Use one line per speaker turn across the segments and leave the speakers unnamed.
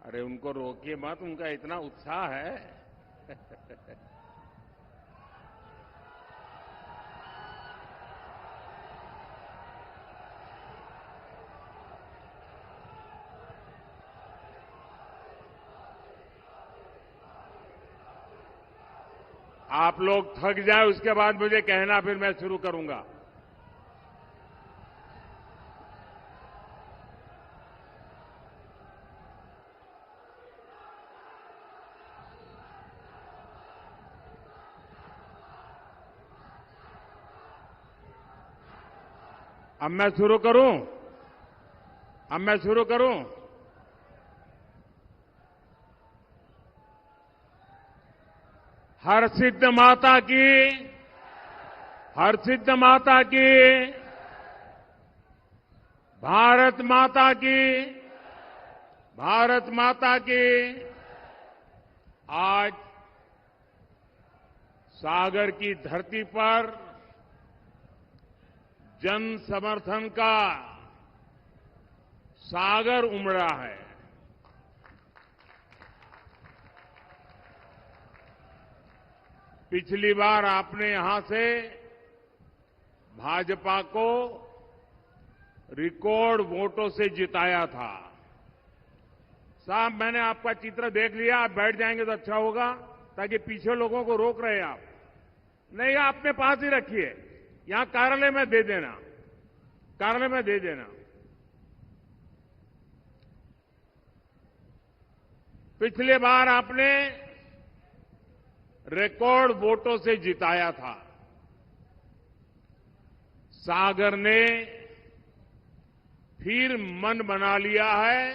अरे उनको रोकिए मत, उनका इतना उत्साह है। आप लोग थक जाए उसके बाद मुझे कहना, फिर मैं शुरू करूंगा। अब मैं शुरू करूं? अब मैं शुरू करूं? हर सिद्ध माता की, हर सिद्ध माता की, भारत माता की, भारत माता की। आज सागर की धरती पर जन समर्थन का सागर उमड़ा है। पिछली बार आपने यहां से भाजपा को रिकॉर्ड वोटों से जिताया था। साहब, मैंने आपका चित्र देख लिया। आप बैठ जाएंगे तो अच्छा होगा, ताकि पीछे लोगों को रोक रहे हैं आप। नहीं, आप अपने पास ही रखिए, यहां कार्यालय में दे देना, कार्यालय में दे देना। पिछले बार आपने रिकॉर्ड वोटों से जिताया था। सागर ने फिर मन बना लिया है।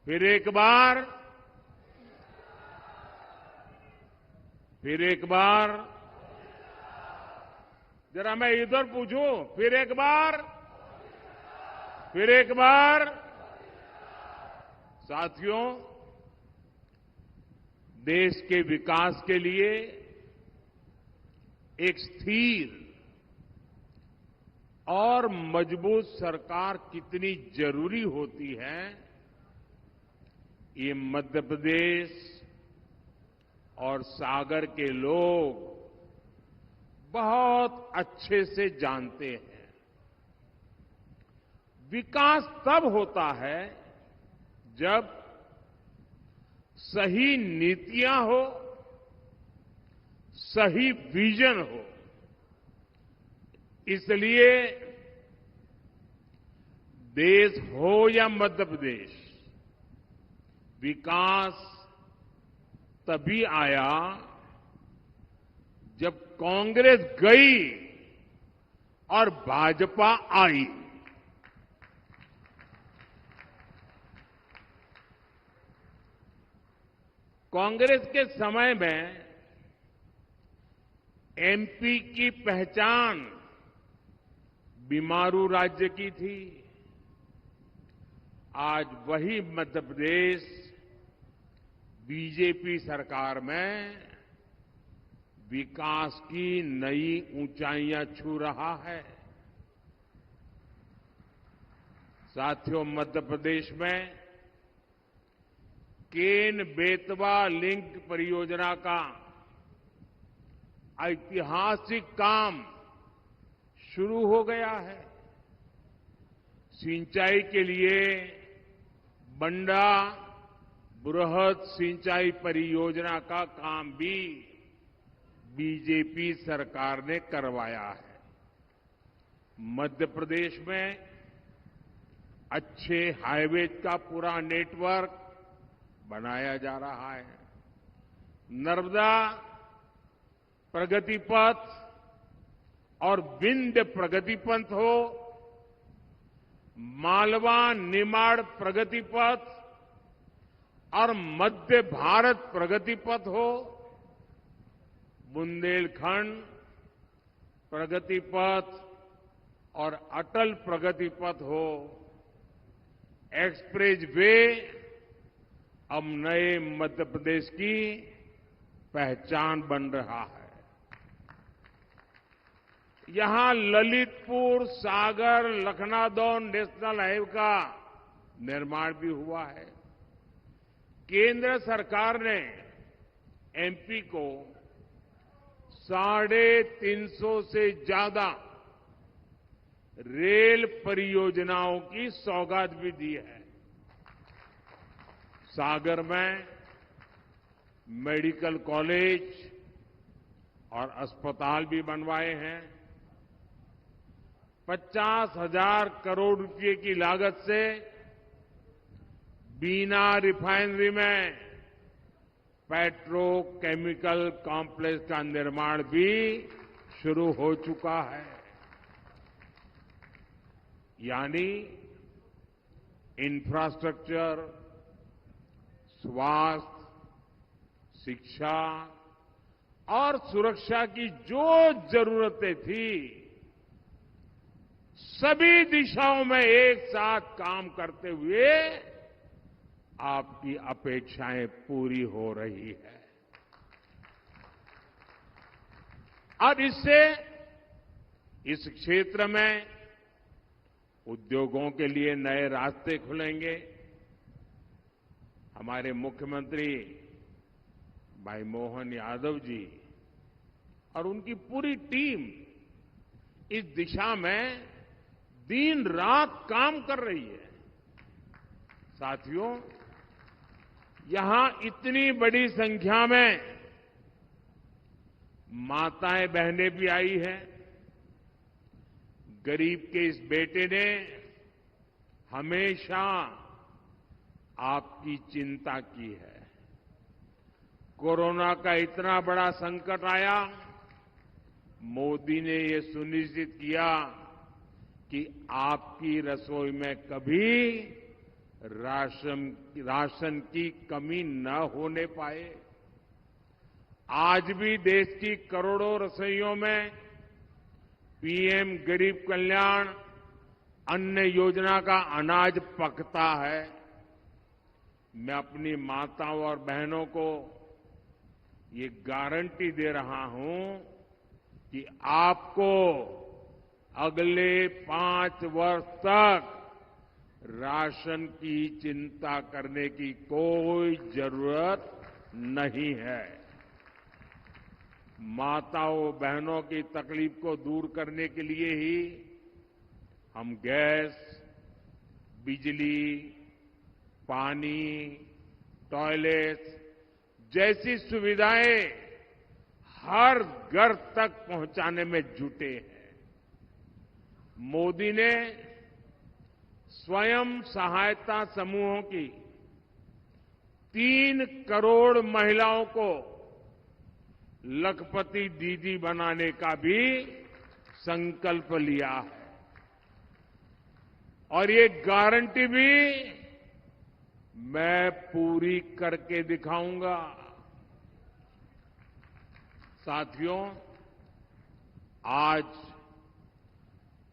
फिर एक बार, फिर एक बार, जरा मैं इधर पूछूं, फिर एक बार, फिर एक बार। साथियों, देश के विकास के लिए एक स्थिर और मजबूत सरकार कितनी जरूरी होती है, ये मध्य प्रदेश और सागर के लोग बहुत अच्छे से जानते हैं। विकास तब होता है जब सही नीतियां हो, सही विजन हो। इसलिए देश हो या मध्य प्रदेश, विकास तभी आया जब कांग्रेस गई और भाजपा आई। कांग्रेस के समय में एमपी की पहचान बीमारू राज्य की थी। आज वही मध्य प्रदेश बीजेपी सरकार में विकास की नई ऊंचाइयां छू रहा है। साथियों, मध्य प्रदेश में केन बेतवा लिंक परियोजना का ऐतिहासिक काम शुरू हो गया है। सिंचाई के लिए बंडा बृहद सिंचाई परियोजना का काम भी बीजेपी सरकार ने करवाया है। मध्य प्रदेश में अच्छे हाईवेज का पूरा नेटवर्क बनाया जा रहा है। नर्मदा प्रगति पथ और विंध्य प्रगति पथ हो, मालवा निमाड़ प्रगति पथ और मध्य भारत प्रगति पथ हो, बुंदेलखंड प्रगति पथ और अटल प्रगति पथ हो, एक्सप्रेस वे अब नए मध्य प्रदेश की पहचान बन रहा है। यहां ललितपुर सागर लखनादौन नेशनल हाईवे का निर्माण भी हुआ है। केंद्र सरकार ने एमपी को 350 से ज्यादा रेल परियोजनाओं की सौगात भी दी है। सागर में मेडिकल कॉलेज और अस्पताल भी बनवाए हैं। 50,000 करोड़ रुपए की लागत से बीना रिफाइनरी में पेट्रोकेमिकल कॉम्प्लेक्स का निर्माण भी शुरू हो चुका है। यानी इंफ्रास्ट्रक्चर, स्वास्थ्य, शिक्षा और सुरक्षा की जो जरूरतें थी, सभी दिशाओं में एक साथ काम करते हुए आपकी अपेक्षाएं पूरी हो रही है। अब इससे इस क्षेत्र में उद्योगों के लिए नए रास्ते खुलेंगे। हमारे मुख्यमंत्री भाई मोहन यादव जी और उनकी पूरी टीम इस दिशा में दिन रात काम कर रही है। साथियों, यहां इतनी बड़ी संख्या में माताएं बहनें भी आई हैं। गरीब के इस बेटे ने हमेशा आपकी चिंता की है। कोरोना का इतना बड़ा संकट आया, मोदी ने ये सुनिश्चित किया कि आपकी रसोई में कभी राशन की कमी न होने पाए। आज भी देश की करोड़ों रसोइयों में पीएम गरीब कल्याण अन्न योजना का अनाज पकता है। मैं अपनी माताओं और बहनों को ये गारंटी दे रहा हूं कि आपको अगले 5 वर्ष तक राशन की चिंता करने की कोई जरूरत नहीं है। माताओं बहनों की तकलीफ को दूर करने के लिए ही हम गैस, बिजली, पानी, टॉयलेट्स जैसी सुविधाएं हर घर तक पहुंचाने में जुटे हैं। मोदी ने स्वयं सहायता समूहों की 3 करोड़ महिलाओं को लखपति दीदी बनाने का भी संकल्प लिया है और ये गारंटी भी मैं पूरी करके दिखाऊंगा। साथियों, आज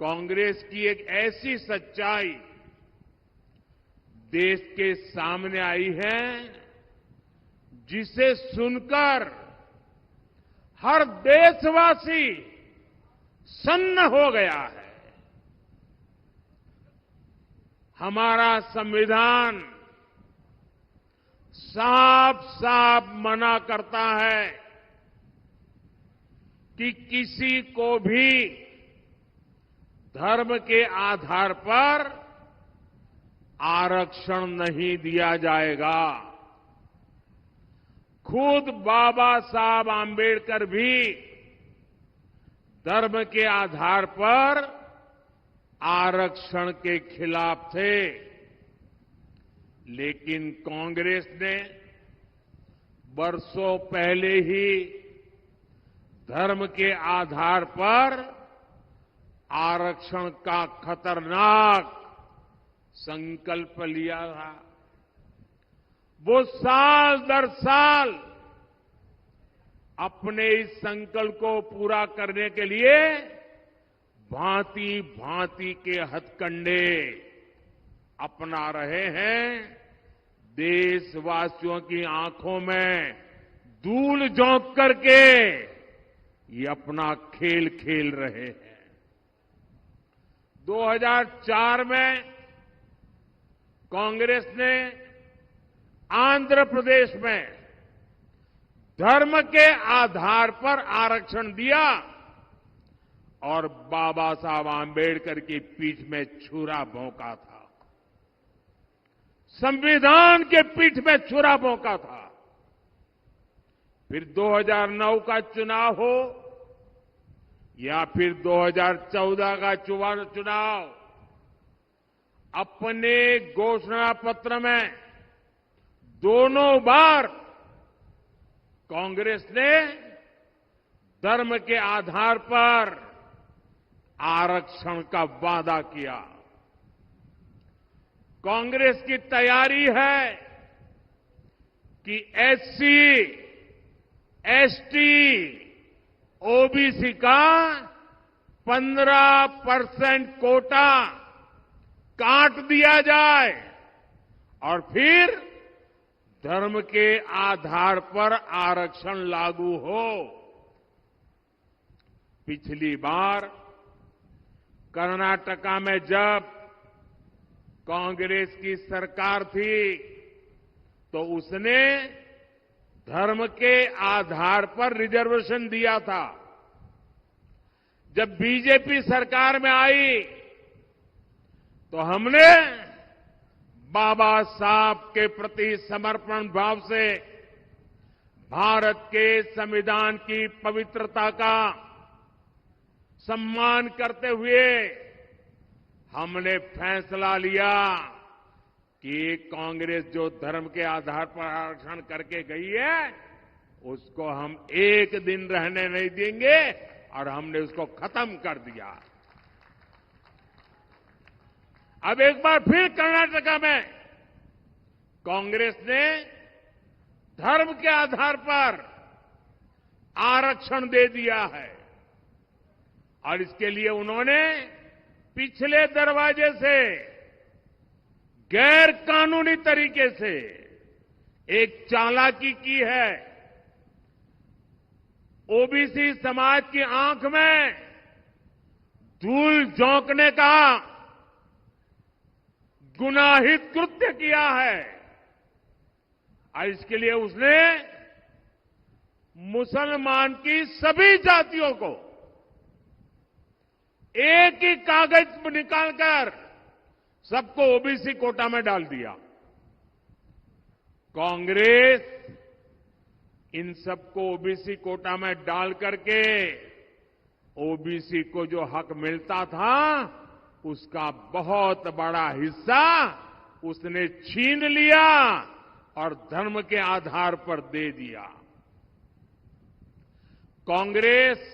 कांग्रेस की एक ऐसी सच्चाई देश के सामने आई है जिसे सुनकर हर देशवासी सन्न हो गया है। हमारा संविधान साफ साफ मना करता है कि किसी को भी धर्म के आधार पर आरक्षण नहीं दिया जाएगा। खुद बाबा साहब आंबेडकर भी धर्म के आधार पर आरक्षण के खिलाफ थे, लेकिन कांग्रेस ने वर्षों पहले ही धर्म के आधार पर आरक्षण का खतरनाक संकल्प लिया था। वो साल दर साल अपने इस संकल्प को पूरा करने के लिए भांति भांति के हथकंडे अपना रहे हैं। देशवासियों की आंखों में धूल झोंक करके ये अपना खेल खेल रहे हैं। 2004 में कांग्रेस ने आंध्र प्रदेश में धर्म के आधार पर आरक्षण दिया और बाबा साहब आंबेडकर की पीठ में छुरा भोंका था। संविधान के पीठ में छुरा भोंका था। फिर 2009 का चुनाव हो या फिर 2014 का चुनाव, अपने घोषणा पत्र में दोनों बार कांग्रेस ने धर्म के आधार पर आरक्षण का वादा किया। कांग्रेस की तैयारी है कि एससी, एसटी, ओबीसी का 15% कोटा काट दिया जाए और फिर धर्म के आधार पर आरक्षण लागू हो। पिछली बार कर्नाटका में जब कांग्रेस की सरकार थी तो उसने धर्म के आधार पर रिजर्वेशन दिया था। जब बीजेपी सरकार में आई तो हमने बाबा साहब के प्रति समर्पण भाव से भारत के संविधान की पवित्रता का सम्मान करते हुए हमने फैसला लिया कि कांग्रेस जो धर्म के आधार पर आरक्षण करके गई है उसको हम एक दिन रहने नहीं देंगे और हमने उसको खत्म कर दिया। अब एक बार फिर कर्नाटका में कांग्रेस ने धर्म के आधार पर आरक्षण दे दिया है और इसके लिए उन्होंने पिछले दरवाजे से गैर कानूनी तरीके से एक चालाकी की है। ओबीसी समाज की आंख में धूल झोंकने का गुनाहित कृत्य किया है और इसके लिए उसने मुसलमान की सभी जातियों को एक ही कागज निकालकर सबको ओबीसी कोटा में डाल दिया। कांग्रेस इन सबको ओबीसी कोटा में डाल करके ओबीसी को जो हक मिलता था उसका बहुत बड़ा हिस्सा उसने छीन लिया और धर्म के आधार पर दे दिया। कांग्रेस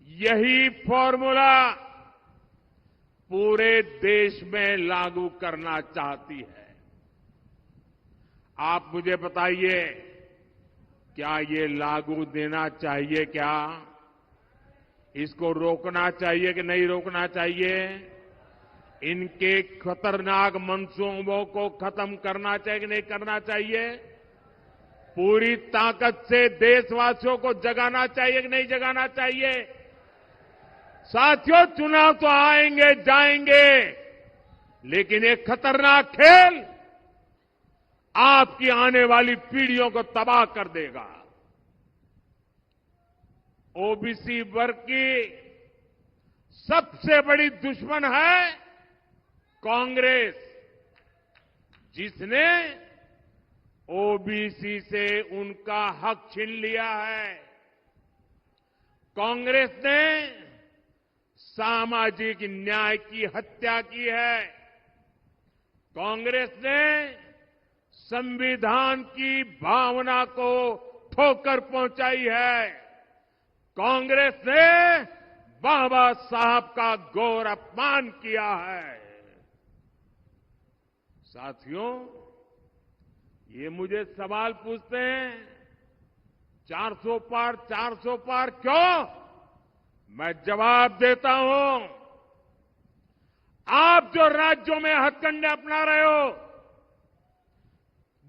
यही फॉर्मूला पूरे देश में लागू करना चाहती है। आप मुझे बताइए, क्या ये लागू देना चाहिए? क्या इसको रोकना चाहिए कि नहीं रोकना चाहिए? इनके खतरनाक मंसूबों को खत्म करना चाहिए कि नहीं करना चाहिए? पूरी ताकत से देशवासियों को जगाना चाहिए कि नहीं जगाना चाहिए? साथियों, चुनाव तो आएंगे जाएंगे, लेकिन एक खतरनाक खेल आपकी आने वाली पीढ़ियों को तबाह कर देगा। ओबीसी वर्ग की सबसे बड़ी दुश्मन है कांग्रेस, जिसने ओबीसी से उनका हक छीन लिया है। कांग्रेस ने सामाजिक न्याय की हत्या की है। कांग्रेस ने संविधान की भावना को ठोकर पहुंचाई है। कांग्रेस ने बाबा साहब का घोर अपमान किया है। साथियों, ये मुझे सवाल पूछते हैं 400 पार 400 पार क्यों? मैं जवाब देता हूं, आप जो राज्यों में हथकंडे अपना रहे हो,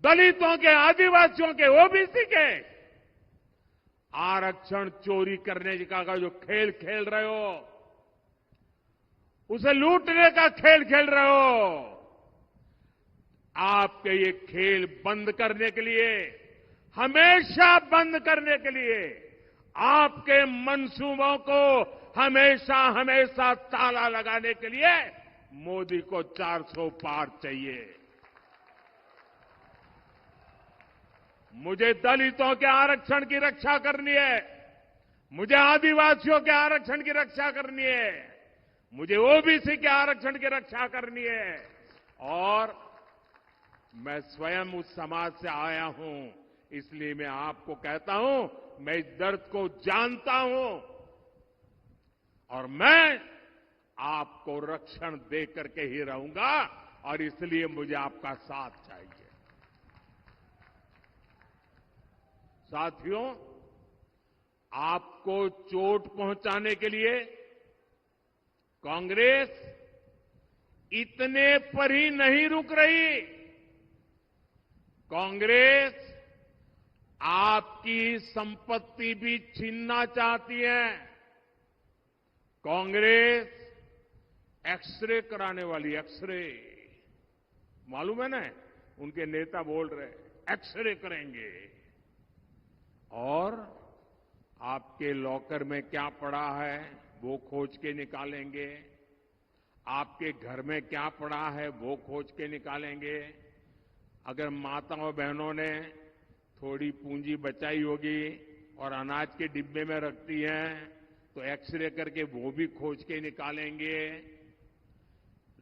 दलितों के, आदिवासियों के, ओबीसी के आरक्षण चोरी करने का जो खेल खेल रहे हो, उसे लूटने का खेल खेल रहे हो, आपके ये खेल बंद करने के लिए, हमेशा बंद करने के लिए, आपके मंसूबों को हमेशा हमेशा ताला लगाने के लिए मोदी को 400 पार चाहिए। मुझे दलितों के आरक्षण की रक्षा करनी है, मुझे आदिवासियों के आरक्षण की रक्षा करनी है, मुझे ओबीसी के आरक्षण की रक्षा करनी है। और मैं स्वयं उस समाज से आया हूं, इसलिए मैं आपको कहता हूं, मैं इस दर्द को जानता हूं और मैं आपको रक्षण दे करके ही रहूंगा और इसलिए मुझे आपका साथ चाहिए। साथियों, आपको चोट पहुंचाने के लिए कांग्रेस इतने पर ही नहीं रुक रही। कांग्रेस आपकी संपत्ति भी छीनना चाहती है। कांग्रेस एक्सरे कराने वाली, एक्सरे मालूम है ना, उनके नेता बोल रहे एक्सरे करेंगे और आपके लॉकर में क्या पड़ा है वो खोज के निकालेंगे, आपके घर में क्या पड़ा है वो खोज के निकालेंगे। अगर माताओं बहनों ने थोड़ी पूंजी बचाई होगी और अनाज के डिब्बे में रखती हैं तो एक्सरे करके वो भी खोज के निकालेंगे।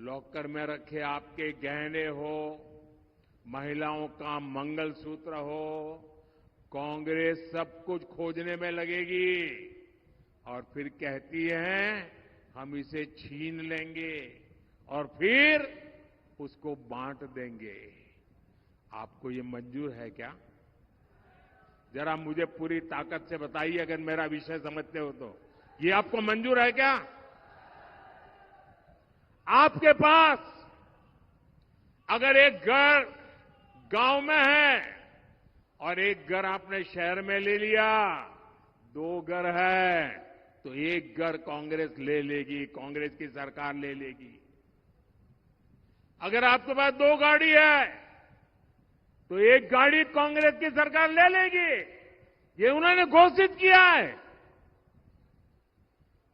लॉकर में रखे आपके गहने हो, महिलाओं का मंगलसूत्र हो, कांग्रेस सब कुछ खोजने में लगेगी और फिर कहती है हम इसे छीन लेंगे और फिर उसको बांट देंगे। आपको ये मंजूर है क्या? जरा मुझे पूरी ताकत से बताइए, अगर मेरा विषय समझते हो तो ये आपको मंजूर है क्या? आपके पास अगर एक घर गांव में है और एक घर आपने शहर में ले लिया, दो घर है तो एक घर कांग्रेस ले लेगी, कांग्रेस की सरकार ले लेगी। अगर आपके पास दो गाड़ी है तो एक गाड़ी कांग्रेस की सरकार ले लेगी। ये उन्होंने घोषित किया है।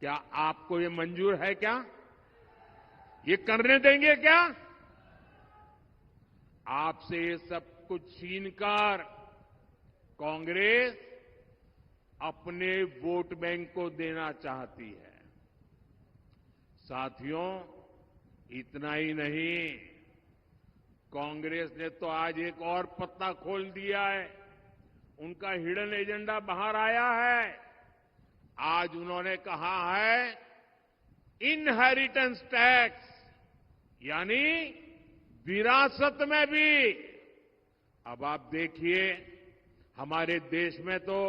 क्या आपको ये मंजूर है क्या? ये करने देंगे क्या? आपसे ये सब कुछ छीनकर कांग्रेस अपने वोट बैंक को देना चाहती है। साथियों, इतना ही नहीं, कांग्रेस ने तो आज एक और पत्ता खोल दिया है। उनका हिडन एजेंडा बाहर आया है। आज उन्होंने कहा है इनहेरिटेंस टैक्स, यानी विरासत में भी। अब आप देखिए, हमारे देश में तो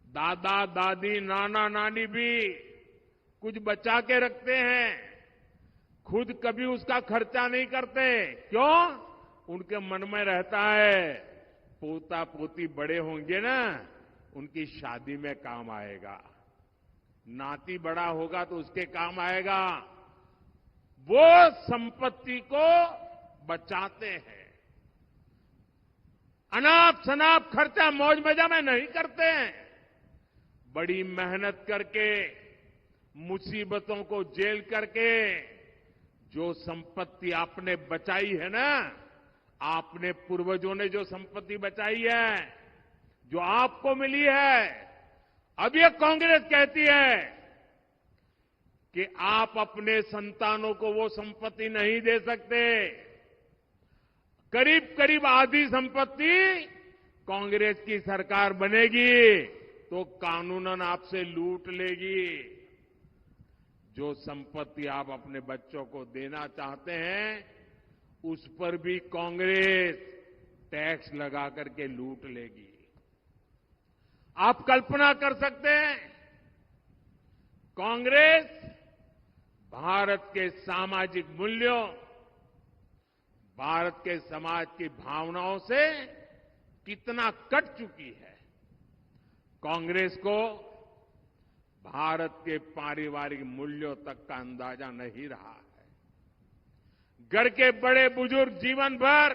दादा दादी नाना नानी भी कुछ बचा के रखते हैं, खुद कभी उसका खर्चा नहीं करते। क्यों? उनके मन में रहता है पोता पोती बड़े होंगे ना, उनकी शादी में काम आएगा, नाती बड़ा होगा तो उसके काम आएगा। वो संपत्ति को बचाते हैं, अनाप शनाप खर्चा मौज मजा में नहीं करते हैं। बड़ी मेहनत करके, मुसीबतों को झेल करके जो संपत्ति आपने बचाई है ना, आपने पूर्वजों ने जो संपत्ति बचाई है, जो आपको मिली है, अब ये कांग्रेस कहती है कि आप अपने संतानों को वो संपत्ति नहीं दे सकते। करीब करीब आधी संपत्ति कांग्रेस की सरकार बनेगी तो कानूनन आपसे लूट लेगी। जो संपत्ति आप अपने बच्चों को देना चाहते हैं, उस पर भी कांग्रेस टैक्स लगा करके लूट लेगी। आप कल्पना कर सकते हैं, कांग्रेस भारत के सामाजिक मूल्यों, भारत के समाज की भावनाओं से कितना कट चुकी है। कांग्रेस को भारत के पारिवारिक मूल्यों तक का अंदाजा नहीं रहा है। घर के बड़े बुजुर्ग जीवन भर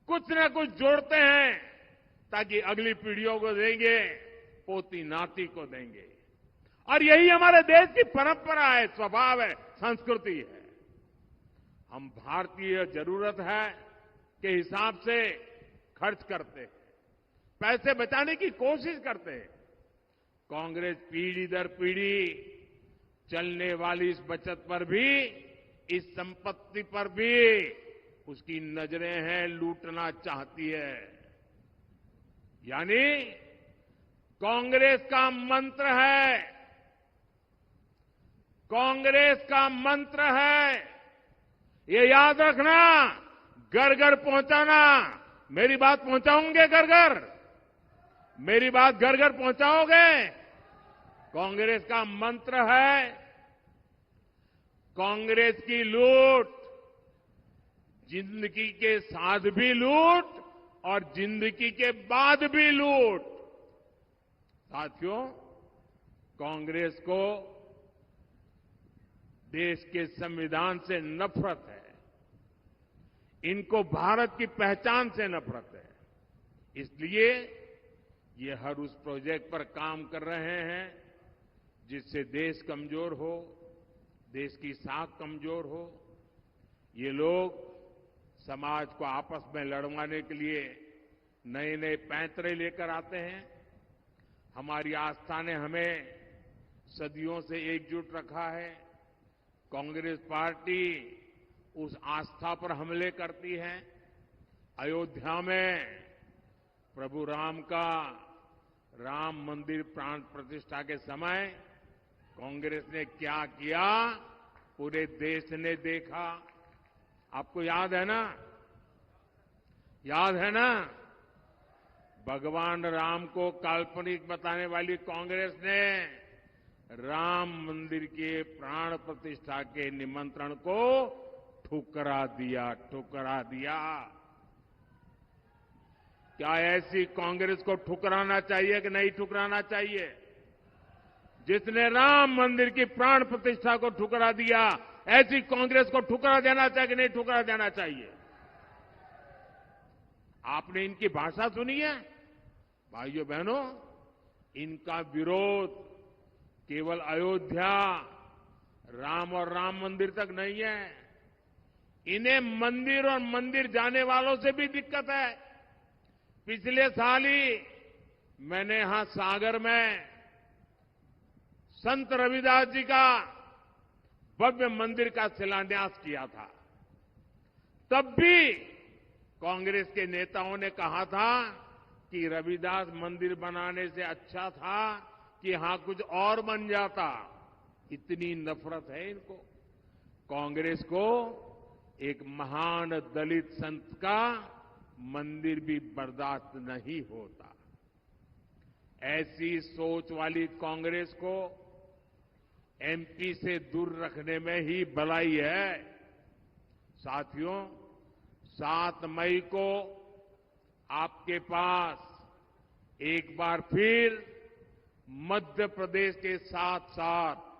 कुछ न कुछ जोड़ते हैं ताकि अगली पीढ़ियों को देंगे, पोती नाती को देंगे। और यही हमारे देश की परंपरा है, स्वभाव है, संस्कृति है। हम भारतीय जरूरत है के हिसाब से खर्च करते हैं, पैसे बचाने की कोशिश करते हैं। कांग्रेस पीढ़ी दर पीढ़ी चलने वाली इस बचत पर भी, इस संपत्ति पर भी उसकी नजरें हैं, लूटना चाहती है। यानी कांग्रेस का मंत्र है, कांग्रेस का मंत्र है, ये याद रखना, घर घर पहुंचाना। मेरी बात पहुंचाओगे घर घर? मेरी बात घर घर पहुंचाओगे? कांग्रेस का मंत्र है, कांग्रेस की लूट जिंदगी के साथ भी लूट और जिंदगी के बाद भी लूट। साथियों, कांग्रेस को देश के संविधान से नफरत है, इनको भारत की पहचान से नफरत है। इसलिए ये हर उस प्रोजेक्ट पर काम कर रहे हैं जिससे देश कमजोर हो, देश की साख कमजोर हो। ये लोग समाज को आपस में लड़वाने के लिए नए नए पैंतरे लेकर आते हैं। हमारी आस्था ने हमें सदियों से एकजुट रखा है। कांग्रेस पार्टी उस आस्था पर हमले करती है। अयोध्या में प्रभु राम का राम मंदिर प्राण प्रतिष्ठा के समय कांग्रेस ने क्या किया, पूरे देश ने देखा। आपको याद है ना? याद है ना? भगवान राम को काल्पनिक बताने वाली कांग्रेस ने राम मंदिर के प्राण प्रतिष्ठा के निमंत्रण को ठुकरा दिया, ठुकरा दिया। क्या ऐसी कांग्रेस को ठुकराना चाहिए कि नहीं ठुकराना चाहिए? जिसने राम मंदिर की प्राण प्रतिष्ठा को ठुकरा दिया, ऐसी कांग्रेस को ठुकरा देना चाहिए कि नहीं ठुकरा देना चाहिए? आपने इनकी भाषा सुनी है? भाइयों बहनों, इनका विरोध केवल अयोध्या, राम और राम मंदिर तक नहीं है। इन्हें मंदिर और मंदिर जाने वालों से भी दिक्कत है। पिछले साल ही मैंने यहां सागर में संत रविदास जी का भव्य मंदिर का शिलान्यास किया था। तब भी कांग्रेस के नेताओं ने कहा था कि रविदास मंदिर बनाने से अच्छा था कि यहां कुछ और बन जाता। इतनी नफरत है इनको। कांग्रेस को एक महान दलित संत का मंदिर भी बर्दाश्त नहीं होता। ऐसी सोच वाली कांग्रेस को एमपी से दूर रखने में ही भलाई है। साथियों, 7 मई को आपके पास एक बार फिर मध्य प्रदेश के साथ साथ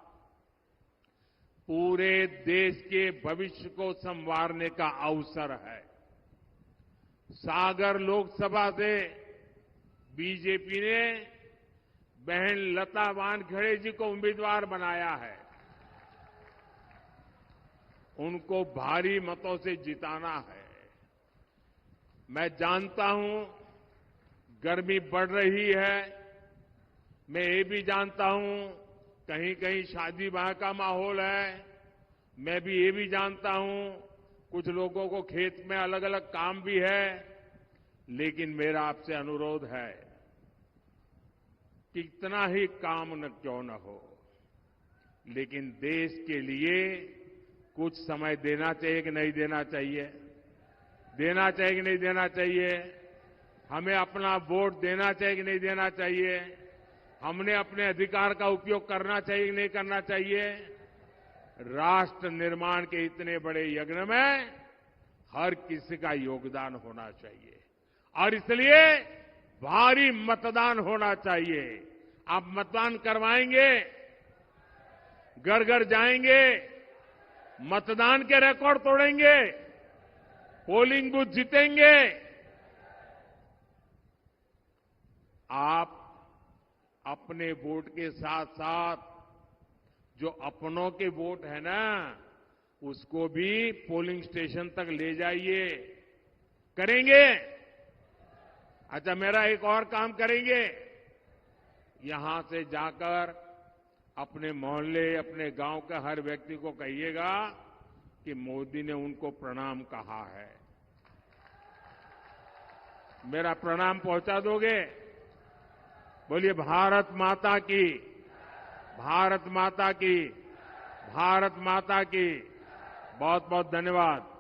पूरे देश के भविष्य को संवारने का अवसर है। सागर लोकसभा से बीजेपी ने बहन लता वानखेड़े जी को उम्मीदवार बनाया है। उनको भारी मतों से जिताना है। मैं जानता हूं गर्मी बढ़ रही है। मैं ये भी जानता हूं कहीं कहीं शादी ब्याह का माहौल है। मैं भी ये भी जानता हूं कुछ लोगों को खेत में अलग अलग काम भी है। लेकिन मेरा आपसे अनुरोध है, कितना ही काम न क्यों न हो, लेकिन देश के लिए कुछ समय देना चाहिए कि नहीं देना चाहिए? देना चाहिए कि नहीं देना चाहिए? हमें अपना वोट देना चाहिए कि नहीं देना चाहिए? हमने अपने अधिकार का उपयोग करना चाहिए कि नहीं करना चाहिए? राष्ट्र निर्माण के इतने बड़े यज्ञ में हर किसी का योगदान होना चाहिए और इसलिए भारी मतदान होना चाहिए। आप मतदान करवाएंगे, घर घर जाएंगे, मतदान के रिकॉर्ड तोड़ेंगे, पोलिंग बूथ जीतेंगे। आप अपने वोट के साथ साथ जो अपनों के वोट है ना, उसको भी पोलिंग स्टेशन तक ले जाइए। करेंगे? अच्छा, मेरा एक और काम करेंगे। यहां से जाकर अपने मोहल्ले, अपने गांव के हर व्यक्ति को कहिएगा कि मोदी ने उनको प्रणाम कहा है। मेरा प्रणाम पहुंचा दोगे? बोलिए भारत माता की, भारत माता की, भारत माता की। बहुत बहुत धन्यवाद।